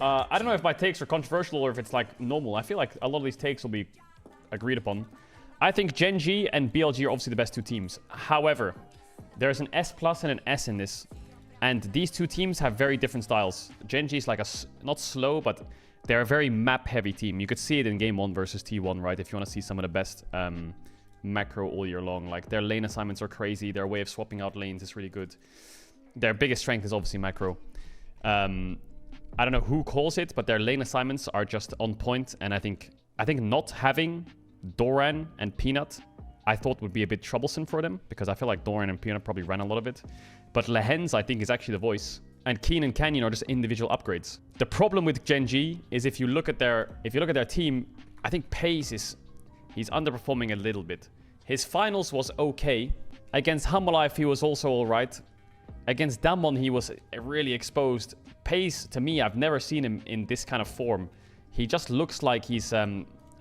I don't know if my takes are controversial or if it's like normal. I feel like a lot of these takes will be agreed upon. I think Gen.G and BLG are obviously the best two teams. However, there's an S plus and an S in this. And these two teams have very different styles. Gen.G is like not slow, but they're a very map-heavy team. You could see it in Game 1 versus T1, right? If you want to see some of the best macro all year long. Like, their lane assignments are crazy. Their way of swapping out lanes is really good. Their biggest strength is obviously macro. I don't know who calls it, but their lane assignments are just on point. And I think not having Doran and Peanut, I thought would be a bit troublesome for them, because I feel like Doran and Peanut probably ran a lot of it. But Lehens, I think, is actually the voice. And Kiin and Canyon are just individual upgrades. The problem with Gen.G is if you look at their team, I think Pace he's underperforming a little bit. His finals was okay. Against Humalife, he was also alright. Against Damwon, he was really exposed. Pace, to me, I've never seen him in this kind of form. He just looks like he's... I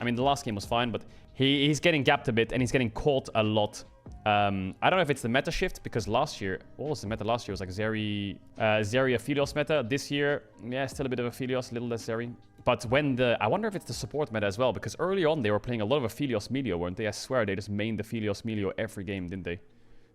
mean, the last game was fine, but he's getting gapped a bit and he's getting caught a lot. I don't know if it's the meta shift, because last year... What was the meta last year? It was like Zeri Aphelios meta. This year, yeah, still a bit of Aphelios, a little less Zeri. But when I wonder if it's the support meta as well, because early on they were playing a lot of Aphelios Melio, weren't they? I swear they just mained Aphelios Melio every game, didn't they?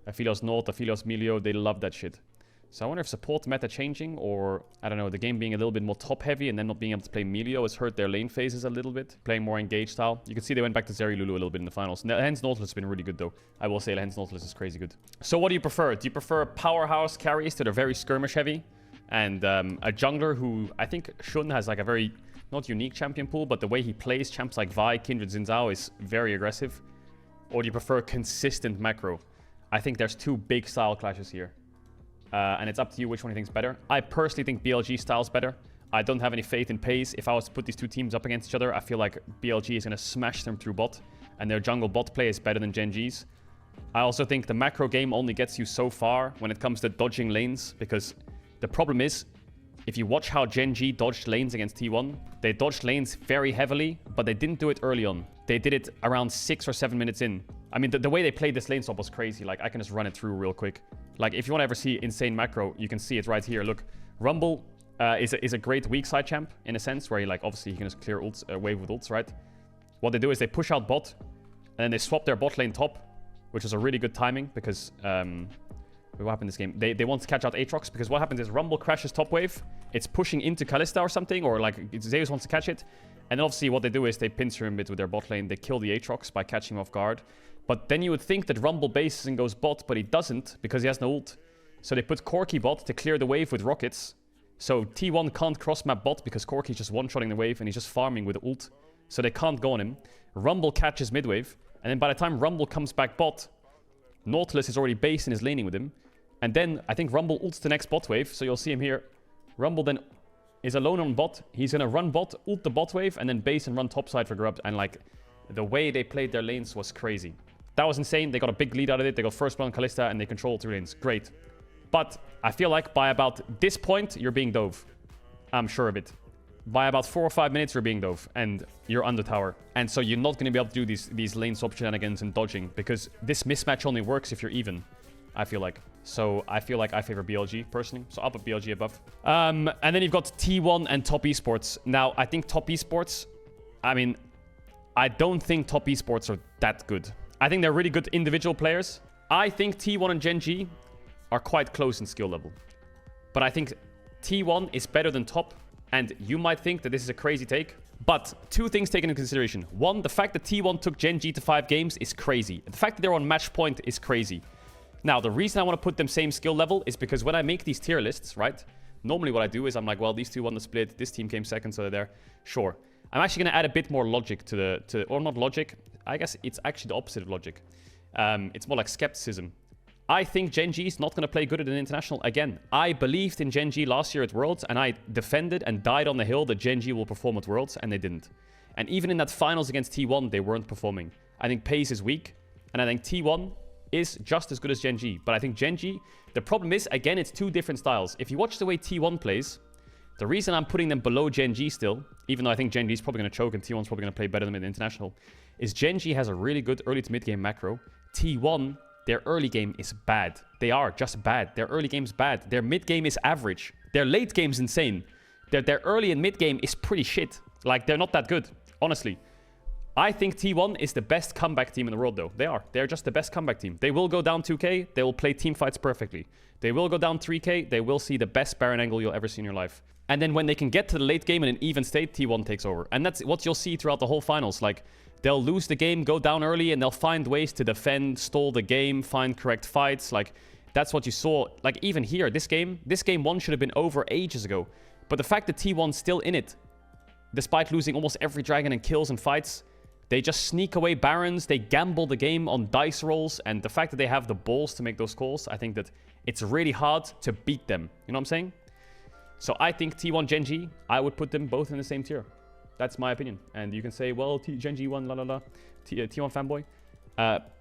Aphelios North, Aphelios Melio, they love that shit. So I wonder if support meta changing, or, I don't know, the game being a little bit more top-heavy and then not being able to play Melio has hurt their lane phases a little bit. Playing more engaged style. You can see they went back to Zeri Lulu a little bit in the finals. Hence Nautilus has been really good, though. I will say Hence Nautilus is crazy good. So what do you prefer? Do you prefer powerhouse carries that are very skirmish-heavy? And a jungler who, I think Shun has like a very, not unique champion pool, but the way he plays champs like Vi, Kindred, Xin Zhao is very aggressive? Or do you prefer consistent macro? I think there's two big style clashes here. And it's up to you which one you think is better. I personally think BLG style's better. I don't have any faith in Pace. If I was to put these two teams up against each other, I feel like BLG is going to smash them through bot. And their jungle bot play is better than Gen.G's. I also think the macro game only gets you so far when it comes to dodging lanes. Because the problem is, if you watch how Gen.G dodged lanes against T1, they dodged lanes very heavily, but they didn't do it early on. They did it around 6 or 7 minutes in. I mean, the way they played this lane swap was crazy. Like, I can just run it through real quick. Like, if you want to ever see insane macro, you can see it right here. Look, Rumble is a great weak side champ, in a sense, where he, like, obviously he can just clear ults, wave with ults, right? What they do is they push out bot, and then they swap their bot lane top, which is a really good timing, because... what happened in this game? They want to catch out Aatrox, because what happens is Rumble crashes top wave, it's pushing into Kalista or something, or like Zeus wants to catch it, and then obviously what they do is they pincer him a bit with their bot lane, they kill the Aatrox by catching him off guard. But then you would think that Rumble bases and goes bot, but he doesn't, because he has no ult. So they put Corki bot to clear the wave with rockets. So T1 can't cross-map bot, because Corki's just one-shotting the wave, and he's just farming with ult. So they can't go on him. Rumble catches mid-wave, and then by the time Rumble comes back bot, Nautilus is already based and is laning with him. And then I think Rumble ults the next bot wave, so you'll see him here. Rumble then is alone on bot. He's going to run bot, ult the bot wave, and then base and run topside for grub. And like, the way they played their lanes was crazy. That was insane. They got a big lead out of it. They got first blood on Kalista, and they control 2 lanes. Great. But I feel like by about this point, you're being dove. I'm sure of it. By about 4 or 5 minutes, you're being dove, and you're under tower. And so you're not going to be able to do these lane swap shenanigans and dodging, because this mismatch only works if you're even, I feel like. So I feel like I favor BLG, personally. So I'll put BLG above. And then you've got T1 and Top Esports. Now, I think Top Esports... I mean, I don't think Top Esports are that good. I think they're really good individual players. I think T1 and Gen.G are quite close in skill level. But I think T1 is better than Top. And you might think that this is a crazy take. But 2 things taken into consideration. 1, the fact that T1 took Gen.G to 5 games is crazy. The fact that they're on match point is crazy. Now, the reason I want to put them same skill level is because when I make these tier lists, right? Normally what I do is I'm like, well, these two won the split. This team came second, so they're there. Sure. I'm actually going to add a bit more logic to or not logic. I guess it's actually the opposite of logic. It's more like skepticism. I think Gen.G is not going to play good at an international again. I believed in Gen.G last year at Worlds, and I defended and died on the hill that Gen.G will perform at Worlds, and they didn't. And even in that finals against T1, they weren't performing. I think Pace is weak, and I think T1 is just as good as Gen.G. But I think Gen.G, the problem is, again, it's 2 different styles. If you watch the way T1 plays, the reason I'm putting them below Gen.G still, even though I think Gen.G is probably going to choke and T1's probably going to play better than them in the international, is Gen.G has a really good early to mid game macro. T1, their early game is bad. They are just bad. Their early game's bad. Their mid game is average. Their late game's insane. Their early and mid game is pretty shit. Like, they're not that good, honestly. I think T1 is the best comeback team in the world, though. They are. They're just the best comeback team. They will go down 2k. They will play team fights perfectly. They will go down 3k. They will see the best Baron angle you'll ever see in your life. And then when they can get to the late game in an even state, T1 takes over. And that's what you'll see throughout the whole finals. Like, they'll lose the game, go down early, and they'll find ways to defend, stall the game, find correct fights. Like, that's what you saw. Like, even here, this game 1 should have been over ages ago. But the fact that T1's still in it, despite losing almost every dragon in kills and fights, they just sneak away Barons, they gamble the game on dice rolls, and the fact that they have the balls to make those calls, I think that it's really hard to beat them. You know what I'm saying? So I think T1 Gen.G, I would put them both in the same tier. That's my opinion. And you can say, well, Gen.G won, la la la, T1 fanboy.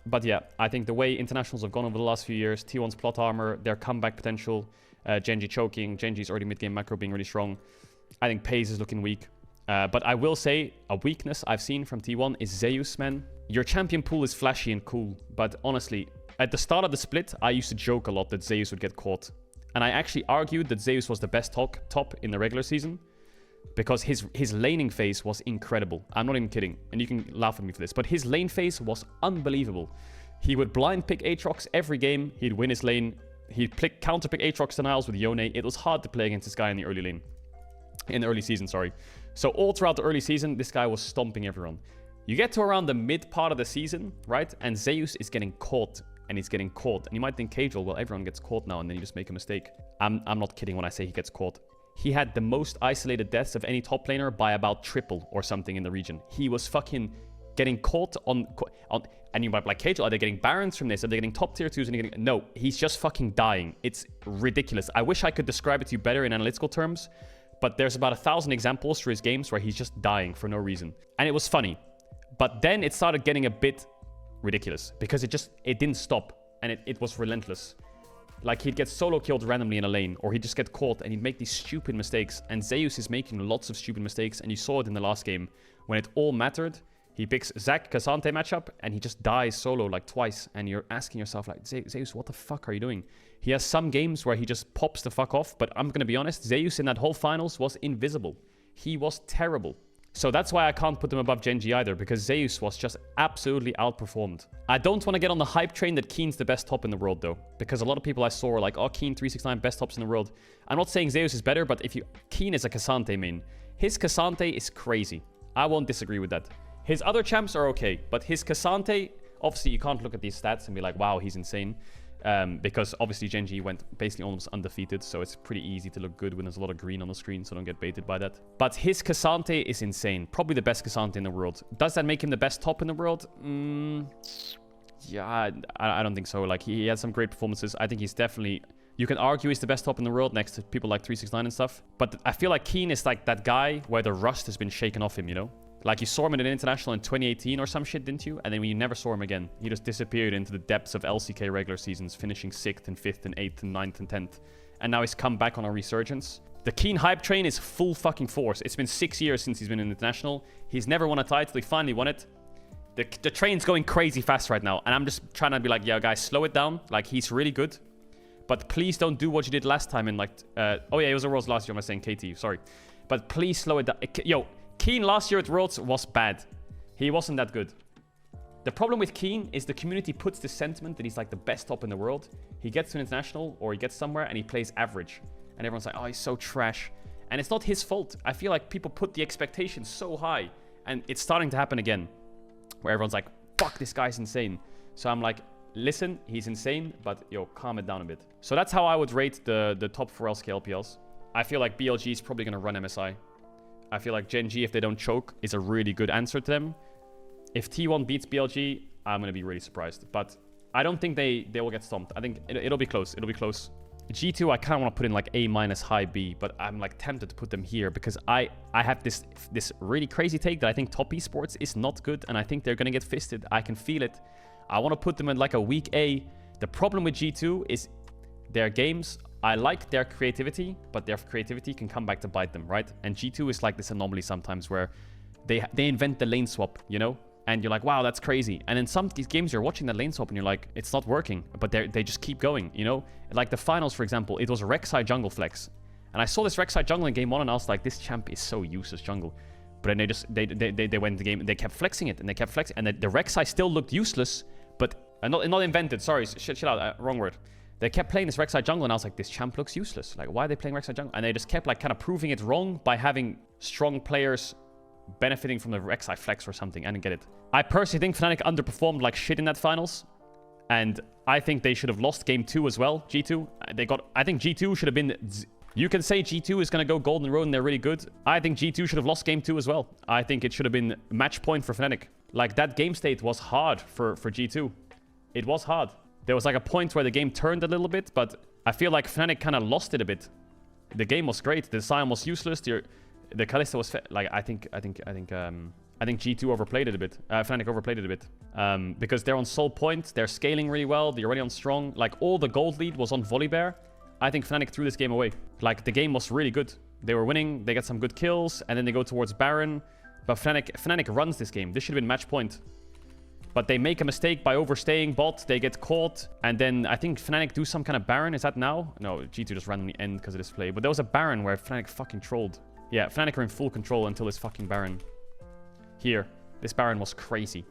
But yeah, I think the way internationals have gone over the last few years, T1's plot armor, their comeback potential, Gen.G choking, Gen.G's early mid-game macro being really strong. I think Paze is looking weak. But I will say a weakness I've seen from T1 is Zeus, man. Your champion pool is flashy and cool, but honestly, at the start of the split, I used to joke a lot that Zeus would get caught. And I actually argued that Zeus was the best top in the regular season because his laning phase was incredible. I'm not even kidding, and you can laugh at me for this, but his lane phase was unbelievable. He would blind pick Aatrox every game, he'd win his lane, he'd counter pick Aatrox denials with Yone. It was hard to play against this guy in the early lane. In the early season, sorry. So all throughout the early season, this guy was stomping everyone. You get to around the mid part of the season, right? And Zeus is getting caught, and he's getting caught. And you might think, Caedrel, well, everyone gets caught now, and then you just make a mistake. I'm not kidding when I say he gets caught. He had the most isolated deaths of any top laner by about triple or something in the region. He was fucking getting caught on and you might be like, Caedrel, are they getting Barons from this? Are they getting top tier 2s? And getting... No, he's just fucking dying. It's ridiculous. I wish I could describe it to you better in analytical terms, but there's about 1,000 examples through his games where he's just dying for no reason. And it was funny. But then it started getting a bit ridiculous because it didn't stop, and it was relentless. Like, he'd get solo killed randomly in a lane, or he'd just get caught and he'd make these stupid mistakes. And Zeus is making lots of stupid mistakes, and you saw it in the last game. When it all mattered, he picks Zac Cassante matchup and he just dies solo like twice. And you're asking yourself, like, Zeus, what the fuck are you doing? He has some games where he just pops the fuck off, but I'm gonna be honest, Zeus in that whole finals was invisible. He was terrible. So that's why I can't put them above Gen.G either, because Zeus was just absolutely outperformed. I don't want to get on the hype train that Kiin's the best top in the world, though, because a lot of people I saw were like, oh, Kiin 369 best tops in the world. I'm not saying Zeus is better, but Kiin is a Cassante main. His Cassante is crazy. I won't disagree with that. His other champs are okay, but his Cassante, obviously you can't look at these stats and be like, wow, he's insane. Because obviously Gen.G went basically almost undefeated, so it's pretty easy to look good when there's a lot of green on the screen, so don't get baited by that. But his Cassante is insane. Probably the best Cassante in the world. Does that make him the best top in the world? Yeah, I don't think so. Like, he had some great performances. I think he's definitely... You can argue he's the best top in the world next to people like 369 and stuff. But I feel like Kiin is like that guy where the rust has been shaken off him, you know? Like, you saw him in an international in 2018 or some shit, didn't you? And then you never saw him again. He just disappeared into the depths of LCK regular seasons, finishing 6th and 5th and 8th and 9th and 10th. And now he's come back on a resurgence. The Kiin hype train is full fucking force. It's been 6 years since he's been in international. He's never won a title. He finally won it. The train's going crazy fast right now. And I'm just trying to be like, yeah, guys, slow it down. Like, he's really good. But please don't do what you did last time in, like... oh, yeah, it was a Worlds last year. I'm saying KT. Sorry. But please slow it down. Yo... Kiin last year at Worlds was bad. He wasn't that good. The problem with Kiin is the community puts this sentiment that he's like the best top in the world. He gets to an international or he gets somewhere and he plays average. And everyone's like, oh, he's so trash. And it's not his fault. I feel like people put the expectations so high. And it's starting to happen again. Where everyone's like, fuck, this guy's insane. So I'm like, listen, he's insane, but yo, calm it down a bit. So that's how I would rate the top 4 LCK LPLs. I feel like BLG is probably going to run MSI. I feel like Gen.G, if they don't choke, is a really good answer to them. If T1 beats BLG, I'm going to be really surprised. But I don't think they will get stomped. I think it'll be close. It'll be close. G2, I kind of want to put in like A- high B, but I'm like tempted to put them here because I have this really crazy take that I think top esports is not good, and I think they're going to get fisted. I can feel it. I want to put them in like a weak A. The problem with G2 is their games... I like their creativity, but their creativity can come back to bite them, right? And G2 is like this anomaly sometimes where they invent the lane swap, you know? And you're like, wow, that's crazy. And in some of these games, you're watching that lane swap and you're like, it's not working. But they just keep going, you know? Like the finals, for example, it was Rek'Sai jungle flex. And I saw this Rek'Sai jungle in game 1, and I was like, this champ is so useless jungle. But then they went the game, and they kept flexing it, and they kept flexing, and the Rek'Sai still looked useless, but not invented. Sorry, chill out, wrong word. They kept playing this Rek'Sai jungle, and I was like, this champ looks useless. Like, why are they playing Rek'Sai jungle? And they just kept like kind of proving it wrong by having strong players benefiting from the Rek'Sai flex or something. I didn't get it. I personally think Fnatic underperformed like shit in that finals. And I think they should have lost game 2 as well, G2. I think G2 should have been... You can say G2 is going to go Golden Road and they're really good. I think G2 should have lost game 2 as well. I think it should have been match point for Fnatic. Like, that game state was hard for G2. It was hard. There was like a point where the game turned a little bit, but I feel like Fnatic kind of lost it a bit. The game was great. The Sion was useless. The Kalista was... Like, I think G2 overplayed it a bit. Fnatic overplayed it a bit. Because they're on Soul Point. They're scaling really well. They're already on Strong. Like, all the gold lead was on Volibear. I think Fnatic threw this game away. Like, the game was really good. They were winning. They got some good kills. And then they go towards Baron. But Fnatic runs this game. This should have been match point. But they make a mistake by overstaying bot. They get caught. And then I think Fnatic do some kind of Baron. Is that now? No, G2 just randomly end because of this play. But there was a Baron where Fnatic fucking trolled. Yeah, Fnatic are in full control until this fucking Baron. Here. This Baron was crazy.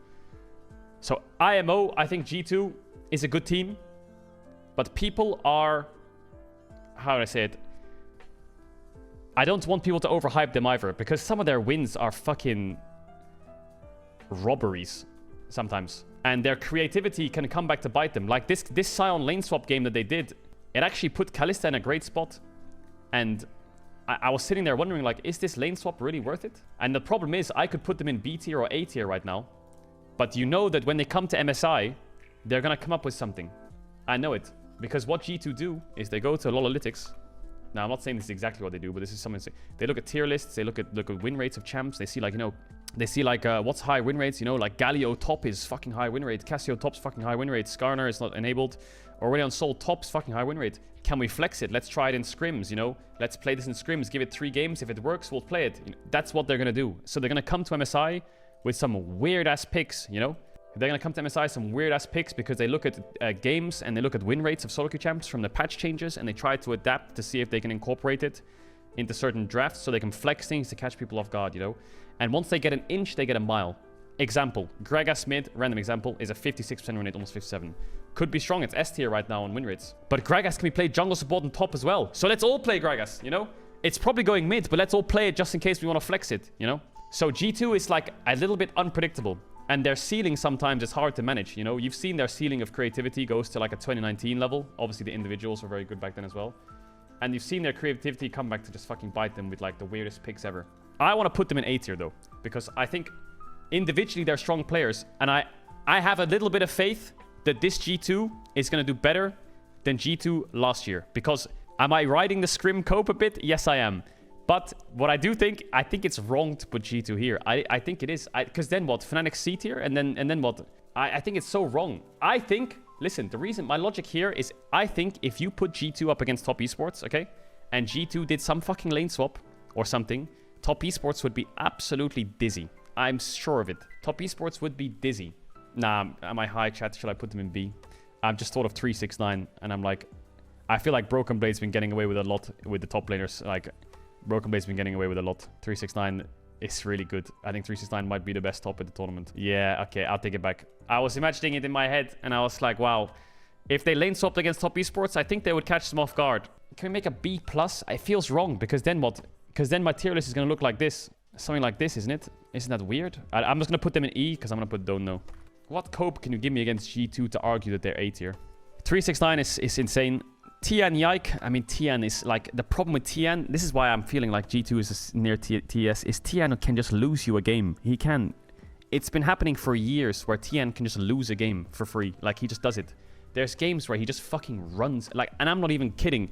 So, IMO, I think G2 is a good team. But people are... How do I say it? I don't want people to overhype them either. Because some of their wins are fucking... robberies. Sometimes. And their creativity can come back to bite them. Like this Sion lane swap game that they did. It actually put Kalista in a great spot. And... I was sitting there wondering, like, is this lane swap really worth it? And the problem is, I could put them in B tier or A tier right now. But you know that when they come to MSI, they're going to come up with something. I know it. Because what G2 do is they go to LoLalytics. Now, I'm not saying this is exactly what they do, but this is something... They look at tier lists, they look at win rates of champs. They see, like, you know... They see, like, what's high win rates, you know? Like, Galio top is fucking high win rate. Cassio top's fucking high win rate. Skarner is not enabled. Already on Soul top's fucking high win rate. Can we flex it? Let's try it in scrims, you know? Let's play this in scrims. Give it 3 games. If it works, we'll play it. You know, that's what they're going to do. So they're going to come to MSI with some weird-ass picks, you know? They're going to come to MSI some weird-ass picks because they look at games and they look at win rates of solo queue champs from the patch changes and they try to adapt to see if they can incorporate it into certain drafts so they can flex things to catch people off guard, you know? And once they get an inch, they get a mile. Example, Gragas mid, random example, is a 56% win rate, almost 57. Could be strong, it's S tier right now on win rates. But Gragas can be played jungle support and top as well. So let's all play Gragas, you know? It's probably going mid, but let's all play it just in case we want to flex it, you know? So G2 is like a little bit unpredictable. And their ceiling sometimes is hard to manage, you know? You've seen their ceiling of creativity goes to like a 2019 level. Obviously the individuals were very good back then as well. And you've seen their creativity come back to just fucking bite them with like the weirdest picks ever. I want to put them in A tier though, because I think individually they're strong players. And I have a little bit of faith that this G2 is going to do better than G2 last year. Because am I riding the scrim cope a bit? Yes, I am. But what I do think, I think it's wrong to put G2 here. I think it is. Because then what? Fnatic C tier? And then what? I think it's so wrong. I think, listen, the reason, my logic here is I think if you put G2 up against top esports, okay? And G2 did some fucking lane swap or something, top esports would be absolutely dizzy. I'm sure of it. Top esports would be dizzy. Nah, am I high, chat? Should I put them in B? I've just thought of 369, and I'm like... I feel like Broken Blade's been getting away with a lot with the top laners. Like, Broken Blade's been getting away with a lot. 369 is really good. I think 369 might be the best top at the tournament. Yeah, okay, I'll take it back. I was imagining it in my head, and I was like, wow. If they lane swapped against top esports, I think they would catch them off guard. Can we make a B+? It feels wrong, because then what? Because then my tier list is going to look like this. Something like this, isn't it? Isn't that weird? I'm just going to put them in E, because I'm going to put don't know. What cope can you give me against G2 to argue that they're A tier? 369 is insane. Tian Yike, I mean, Tian is like... The problem with Tian, this is why I'm feeling like G2 is near TS, is Tian can just lose you a game. He can. It's been happening for years where Tian can just lose a game for free. Like, he just does it. There's games where he just fucking runs. Like, and I'm not even kidding.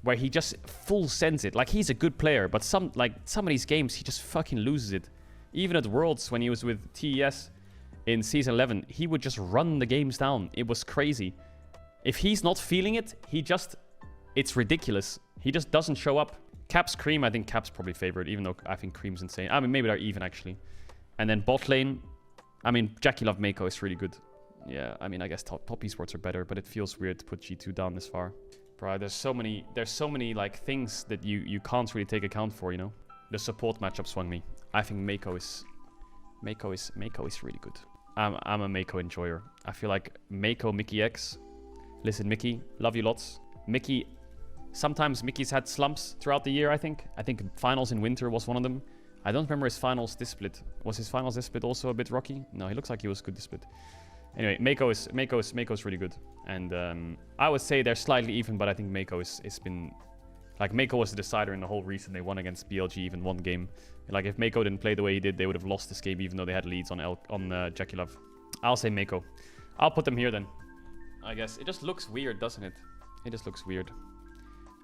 Where he just full sends it. Like, he's a good player, but some of these games, he just fucking loses it. Even at Worlds, when he was with TES in Season 11, he would just run the games down. It was crazy. If he's not feeling it, he just... It's ridiculous. He just doesn't show up. Caps, Cream, I think Caps probably favored, even though I think Cream's insane. I mean, maybe they're even, actually. And then bot lane, I mean, Jackie Love Mako is really good. Yeah, I mean, I guess top esports are better, but it feels weird to put G2 down this far. Bro, there's so many like things that you can't really take account for, you know. The support matchup swung me. I think Mako is really good. I'm a Mako enjoyer. I feel like Mako, Mickey X. Listen, Mickey, love you lots. Mickey, sometimes Mickey's had slumps throughout the year, I think. I think finals in winter was one of them. I don't remember his finals this split. Was his finals this split also a bit rocky? No, he looks like he was good this split. Anyway, Mako's really good. And I would say they're slightly even, but I think Mako has been... Like, Mako was the decider in the whole reason they won against BLG even one game. Like, if Mako didn't play the way he did, they would have lost this game even though they had leads on Jackie Love. I'll say Mako. I'll put them here then. I guess. It just looks weird, doesn't it? It just looks weird.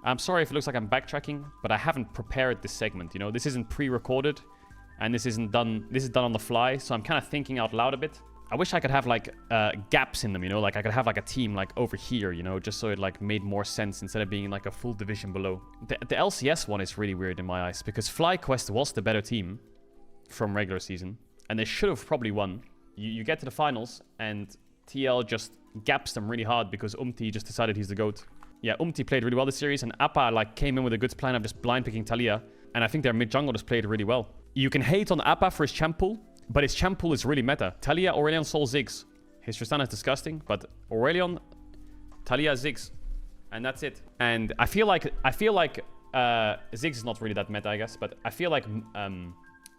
I'm sorry if it looks like I'm backtracking, but I haven't prepared this segment, you know? This isn't pre-recorded, and this is done on the fly, so I'm kind of thinking out loud a bit. I wish I could have, like, gaps in them, you know? Like, I could have, like, a team, like, over here, you know? Just so it, like, made more sense instead of being, like, a full division below. The LCS one is really weird in my eyes, because FlyQuest was the better team from regular season, and they should have probably won. You get to the finals, and TL just gaps them really hard because just decided he's the GOAT. Yeah, played really well this series, and Appa, like, came in with a good plan of just blind picking Taliyah, and I think their mid-jungle just played really well. You can hate on Appa for his champ pool, but his champ pool is really meta. Taliyah, Aurelion, Sol, Ziggs. His Tristana is disgusting, but Aurelion, Taliyah, Ziggs. And that's it. And I feel like Ziggs is not really that meta, I guess, but I feel like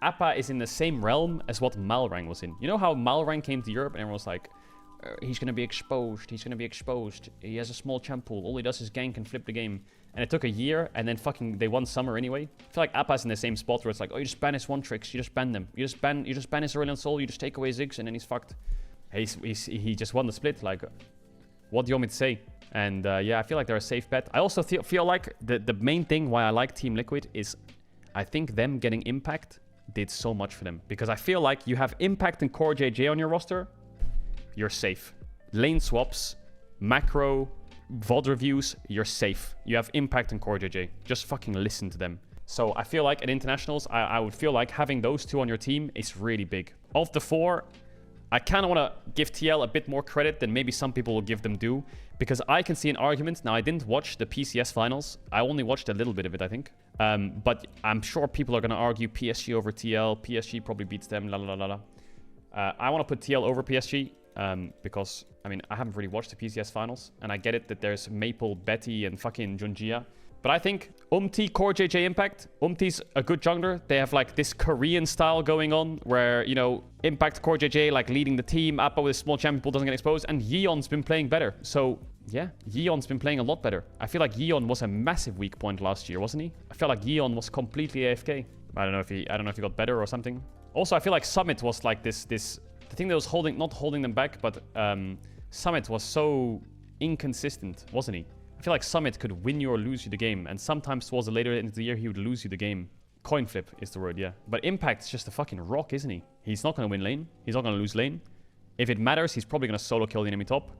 Appa is in the same realm as what Malrang was in. You know how Malrang came to Europe and everyone was like, he's going to be exposed. He's going to be exposed. He has a small champ pool. All he does is gank and flip the game. And it took a year, and then fucking they won summer anyway. I feel like Appa's in the same spot where it's like, oh, you just ban his one tricks. You just ban them. You just ban his Aurelion Sol. You just take away Ziggs, and then he's fucked. He just won the split. Like, what do you want me to say? And yeah, I feel like they're a safe bet. I also feel like the main thing why I like Team Liquid is I think them getting Impact did so much for them. Because I feel like you have Impact and Core JJ on your roster, you're safe. Lane swaps, macro, VOD reviews, you're safe. You have Impact and Core JJ. Just fucking listen to them. So I feel like at internationals, I would feel like having those two on your team is really big. Of the four, I kind of want to give TL a bit more credit than maybe some people will give them due. Because I can see an argument. Now, I didn't watch the PCS finals. I only watched a little bit of it, I think. But I'm sure people are going to argue PSG over TL. PSG probably beats them, la la la la. I want to put TL over PSG. Because, I mean, I haven't really watched the PCS finals, and I get it that there's Maple, Betty, and fucking Junjia. But I think Core JJ Impact, Umti's a good jungler. They have, like, this Korean style going on, where, you know, Impact, Core JJ, like, leading the team. Appa with a small champion pool doesn't get exposed, and Yeon's been playing better. So, yeah, Yeon's been playing a lot better. I feel like Yeon was a massive weak point last year, wasn't he? I feel like Yeon was completely AFK. I don't know if he got better or something. Also, I feel like Summit was, like, the thing that was not holding them back, but Summit was so inconsistent, wasn't he? I feel like Summit could win you or lose you the game, and sometimes towards the later end of the year, he would lose you the game. Coin flip is the word, yeah. But Impact's just a fucking rock, isn't he? He's not going to win lane. He's not going to lose lane. If it matters, he's probably going to solo kill the enemy top.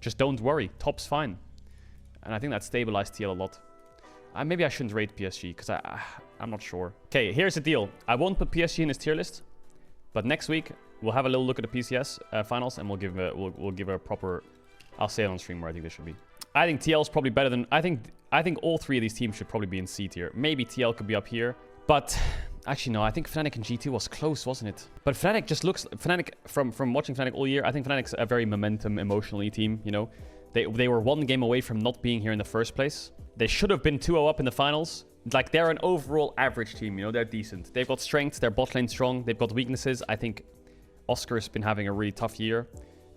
Just don't worry. Top's fine. And I think that stabilized TL a lot. Maybe I shouldn't rate PSG, because I'm not sure. Okay, here's the deal. I won't put PSG in his tier list, but next week, we'll have a little look at the PCS finals, and we'll give a proper... I'll say it on stream where I think they should be. I think TL is probably better than... I think all three of these teams should probably be in C tier. Maybe TL could be up here, but... Actually, no. I think Fnatic and G2 was close, wasn't it? But Fnatic just looks... Fnatic, from watching Fnatic all year, I think Fnatic's a very momentum, emotionally team, you know? They were one game away from not being here in the first place. They should have been 2-0 up in the finals. Like, they're an overall average team, you know? They're decent. They've got strengths. Their bot lane strong. They've got weaknesses. I think Oscar's been having a really tough year.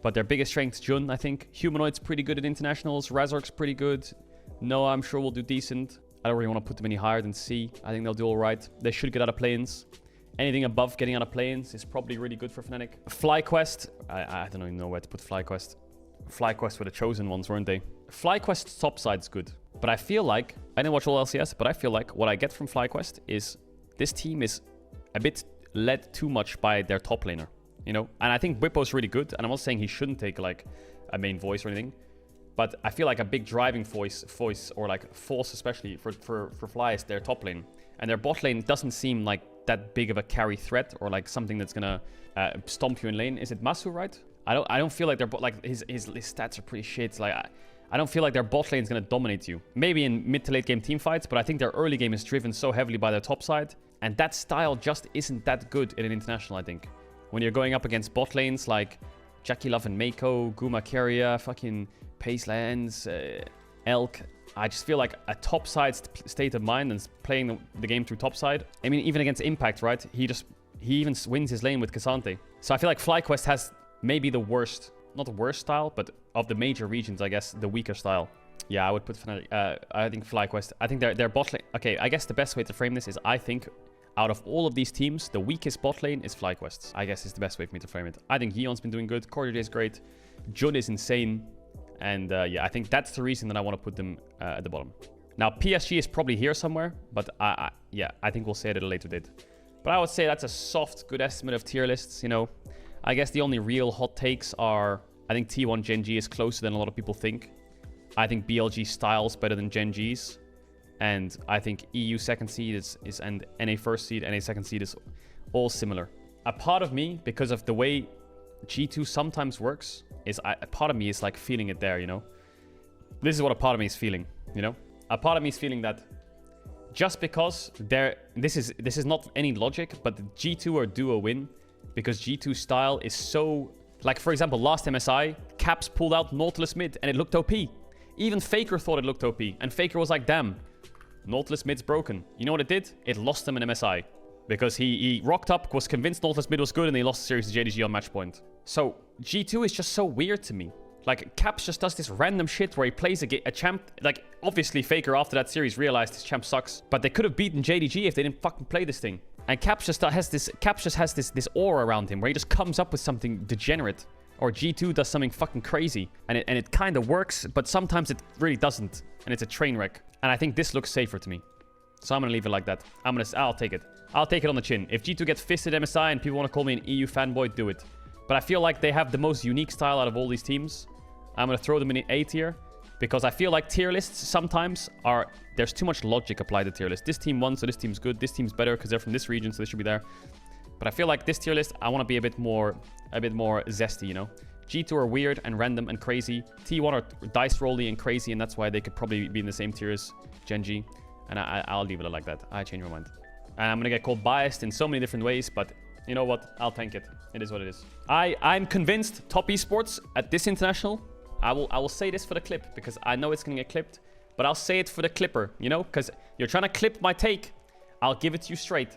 But their biggest strength is Jun, I think. Humanoid's pretty good at internationals. Razork's pretty good. Noah, I'm sure, will do decent. I don't really want to put them any higher than C. I think they'll do all right. They should get out of play-ins. Anything above getting out of play-ins is probably really good for Fnatic. FlyQuest. I don't even know where to put FlyQuest. FlyQuest were the chosen ones, weren't they? FlyQuest's top side's good. But I feel like... I didn't watch all LCS, but I feel like what I get from FlyQuest is this team is a bit led too much by their top laner. You know? And I think Bwipo's really good. And I'm not saying he shouldn't take, like, a main voice or anything. But I feel like a big driving voice or, like, force especially for Fly is their top lane. And their bot lane doesn't seem like that big of a carry threat or, like, something that's gonna stomp you in lane. Is it Masu, right? I don't feel like they're... Like, his stats are pretty shit. Like, I don't feel like their bot lane is going to dominate you. Maybe in mid to late game team fights, but I think their early game is driven so heavily by their top side. And that style just isn't that good in an international, I think. When you're going up against bot lanes like Jackie Love and Mako, Guma Carrier, fucking Pace Lands, Elk. I just feel like a top side state of mind and playing the game through top side. I mean, even against Impact, right? He even wins his lane with Cassante. So I feel like FlyQuest has maybe the worst, not the worst style, but of the major regions, I guess, the weaker style. Yeah, I would put Fnatic. I think FlyQuest. I think their bot lane. Okay, I guess the best way to frame this is I think out of all of these teams, the weakest bot lane is FlyQuest. I guess is the best way for me to frame it. I think Yeon's been doing good. Cordier is great. Jud is insane. And yeah, I think that's the reason that I want to put them at the bottom. Now, PSG is probably here somewhere, but yeah, I think we'll say it at a later date. But I would say that's a soft, good estimate of tier lists, you know. I guess the only real hot takes are, I think T1 Gen.G is closer than a lot of people think. I think BLG style's better than Gen.G's. And I think EU second seed is and NA first seed, NA second seed is all similar. A part of me, because of the way G2 sometimes works, a part of me is like feeling it there, you know. This is what a part of me is feeling, you know. A part of me is feeling that just because this is not any logic, but G2 are due a win because G2 style is so, like for example, last MSI, Caps pulled out Nautilus mid and it looked OP. Even Faker thought it looked OP, and Faker was like, damn, Nautilus mid's broken. You know what it did? It lost them an MSI. Because he rocked up, was convinced Nautilus mid was good, and they lost the series to JDG on match point. So, G2 is just so weird to me. Like, Caps just does this random shit where he plays a champ. Like, obviously, Faker after that series realized his champ sucks. But they could have beaten JDG if they didn't fucking play this thing. And Caps just has this aura around him where he just comes up with something degenerate. Or G2 does something fucking crazy. And it kind of works, but sometimes it really doesn't. And it's a train wreck. And I think this looks safer to me. So I'm going to leave it like that. I'll take it. I'll take it on the chin. If G2 gets fisted MSI and people want to call me an EU fanboy, do it. But I feel like they have the most unique style out of all these teams. I'm going to throw them in A tier. Because I feel like tier lists sometimes are... There's too much logic applied to tier lists. This team won, so this team's good. This team's better because they're from this region, so they should be there. But I feel like this tier list, I want to be a bit more zesty, you know? G2 are weird and random and crazy. T1 are dice rolly and crazy, and that's why they could probably be in the same tier as Gen.G. And I'll leave it like that. I change my mind. And I'm going to get called biased in so many different ways, but you know what? I'll tank it. It is what it is. I'm convinced top esports at this international, I will say this for the clip, because I know it's going to get clipped, but I'll say it for the clipper, you know? Because you're trying to clip my take. I'll give it to you straight.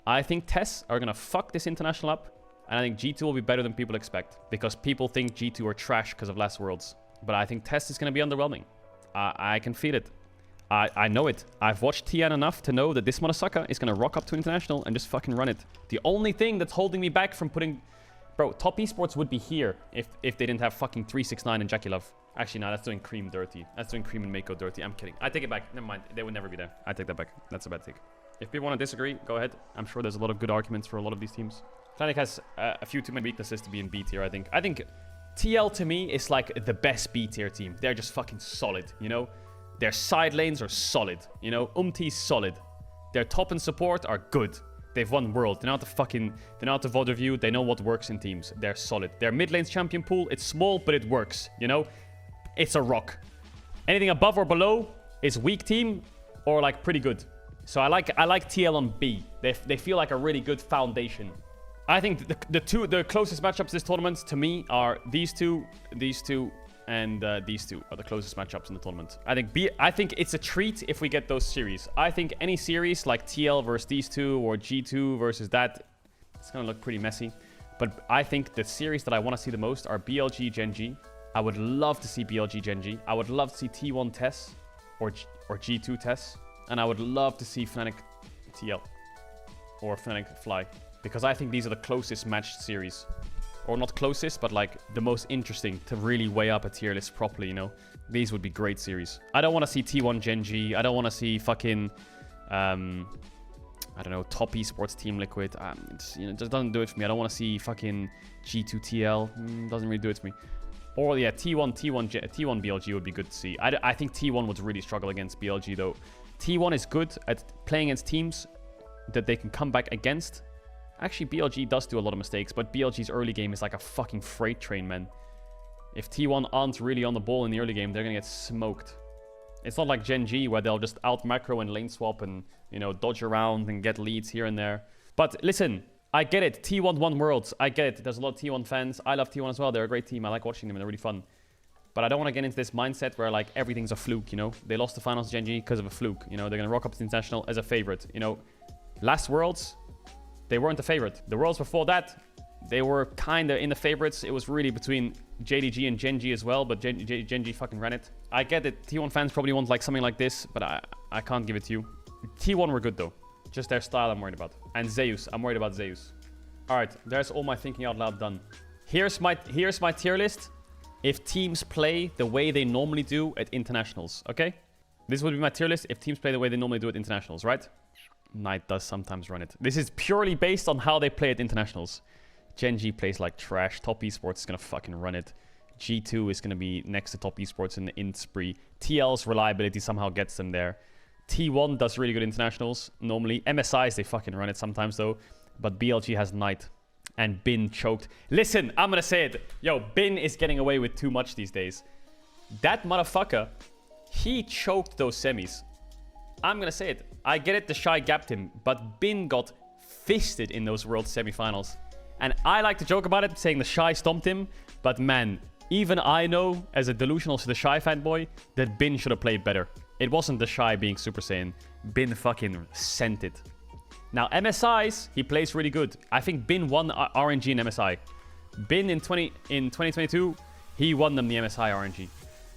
I think TES are going to fuck this international up, and I think G2 will be better than people expect, because people think G2 are trash because of last Worlds. But I think TES is going to be underwhelming. I can feel it. I know it. I've watched TN enough to know that this motherfucker is going to rock up to international and just fucking run it. The only thing that's holding me back from putting... Bro, top esports would be here if they didn't have fucking 369 and Jackie Love. Actually, no, that's doing Cream dirty. That's doing Cream and Mako dirty. I'm kidding. I take it back. Never mind. They would never be there. I take that back. That's a bad take. If people want to disagree, go ahead. I'm sure there's a lot of good arguments for a lot of these teams. Fnatic has a few too many weaknesses to be in B tier, I think. I think TL to me is like the best B tier team. They're just fucking solid, you know? Their side lanes are solid, you know? Umti's solid. Their top and support are good. They've won World. They're not the VOD review. They know what works in teams. They're solid. Their mid lane's champion pool, it's small, but it works, you know? It's a rock. Anything above or below is weak team or like pretty good. So I like TL on B. They feel like a really good foundation. I think the closest matchups this tournament to me are these two, and these two are the closest matchups in the tournament. I think it's a treat if we get those series. I think any series like TL versus these two or G2 versus that, it's gonna look pretty messy. But I think the series that I want to see the most are BLG Gen.G. I would love to see BLG Gen.G. I would love to see T1 TES or G2 TES. And I would love to see Fnatic TL or Fnatic Fly. Because I think these are the closest matched series. Or not closest, but like the most interesting to really weigh up a tier list properly, you know? These would be great series. I don't want to see T1 Gen.G. I don't want to see fucking, I don't know, top esports Team Liquid. It just doesn't do it for me. I don't want to see fucking G2 TL. Doesn't really do it for me. Or yeah, T1 BLG would be good to see. I think T1 would really struggle against BLG though. T1 is good at playing against teams that they can come back against. Actually, BLG does do a lot of mistakes, but BLG's early game is like a fucking freight train, man. If T1 aren't really on the ball in the early game, they're gonna get smoked. It's not like Gen.G where they'll just out macro and lane swap and, you know, dodge around and get leads here and there. But listen, I get it. T1 won Worlds. I get it. There's a lot of T1 fans. I love T1 as well. They're a great team. I like watching them and they're really fun. But I don't want to get into this mindset where, like, everything's a fluke, you know? They lost the finals to Gen.G because of a fluke. You know, they're going to rock up to the International as a favorite. You know, last Worlds, they weren't the favorite. The Worlds before that, they were kind of in the favorites. It was really between JDG and Gen.G as well, but Gen.G fucking ran it. I get it. T1 fans probably want like something like this, but I can't give it to you. T1 were good though. Just their style I'm worried about. And Zeus. I'm worried about Zeus. All right, there's all my thinking out loud done. Here's my tier list. If teams play the way they normally do at internationals, okay? This would be my tier list if teams play the way they normally do at internationals, right? Knight does sometimes run it. This is purely based on how they play at internationals. Gen.G plays like trash. Top Esports is going to fucking run it. G2 is going to be next to Top Esports in the int spree. TL's reliability somehow gets them there. T1 does really good internationals normally. MSIs, they fucking run it sometimes though. But BLG has Knight. And Bin choked. Listen, I'm going to say it. Yo, Bin is getting away with too much these days. That motherfucker, he choked those semis. I'm going to say it. I get it, the Shy gapped him. But Bin got fisted in those World semifinals. And I like to joke about it, saying the Shy stomped him. But man, even I know, as a delusional to the Shy fanboy, that Bin should have played better. It wasn't the Shy being Super Saiyan. Bin fucking sent it. Now, MSIs, he plays really good. I think Bin won RNG in MSI. Bin in 2022, he won them the MSI RNG.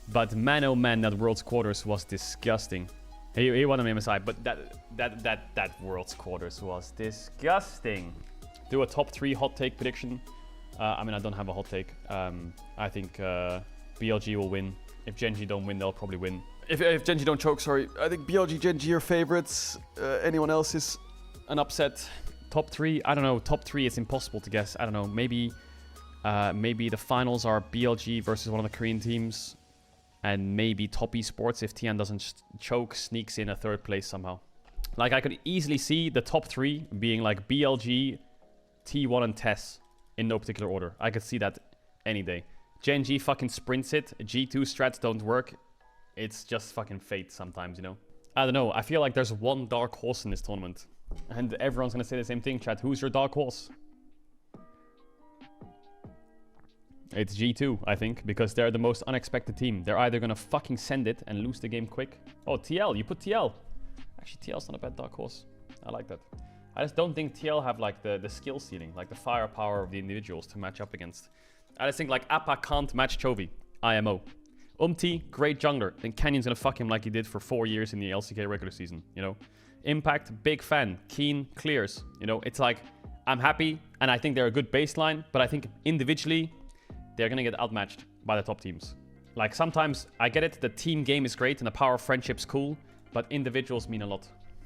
But man, oh man, that World's Quarters was disgusting. He won them MSI, but that World's Quarters was disgusting. Do a top 3 hot take prediction. I mean, I don't have a hot take. I think BLG will win. If Gen.G don't win, they'll probably win. If Gen.G don't choke, sorry. I think BLG, Gen.G are favorites. Anyone else is an upset. Top 3, I don't know. Top 3, it's impossible to guess. I don't know. Maybe the finals are BLG versus one of the Korean teams. And maybe Top Esports, if Tian doesn't choke, sneaks in a 3rd place somehow. Like, I could easily see the top 3 being like BLG, T1 and TES in no particular order. I could see that any day. Gen.G fucking sprints it. G2 strats don't work. It's just fucking fate sometimes, you know? I don't know. I feel like there's one dark horse in this tournament. And everyone's going to say the same thing, chat. Who's your dark horse? It's G2, I think, because they're the most unexpected team. They're either going to fucking send it and lose the game quick. Oh, TL. You put TL. Actually, TL's not a bad dark horse. I like that. I just don't think TL have like the skill ceiling, like the firepower of the individuals to match up against. I just think like Appa can't match Chovy. IMO. Great jungler. Then Canyon's gonna fuck him like he did for 4 years in the LCK regular season, you know? Impact, big fan. Kiin clears. You know, it's like, I'm happy and I think they're a good baseline, but I think individually, they're gonna get outmatched by the top teams. Like sometimes, I get it, the team game is great and the power of friendship's cool, but individuals mean a lot.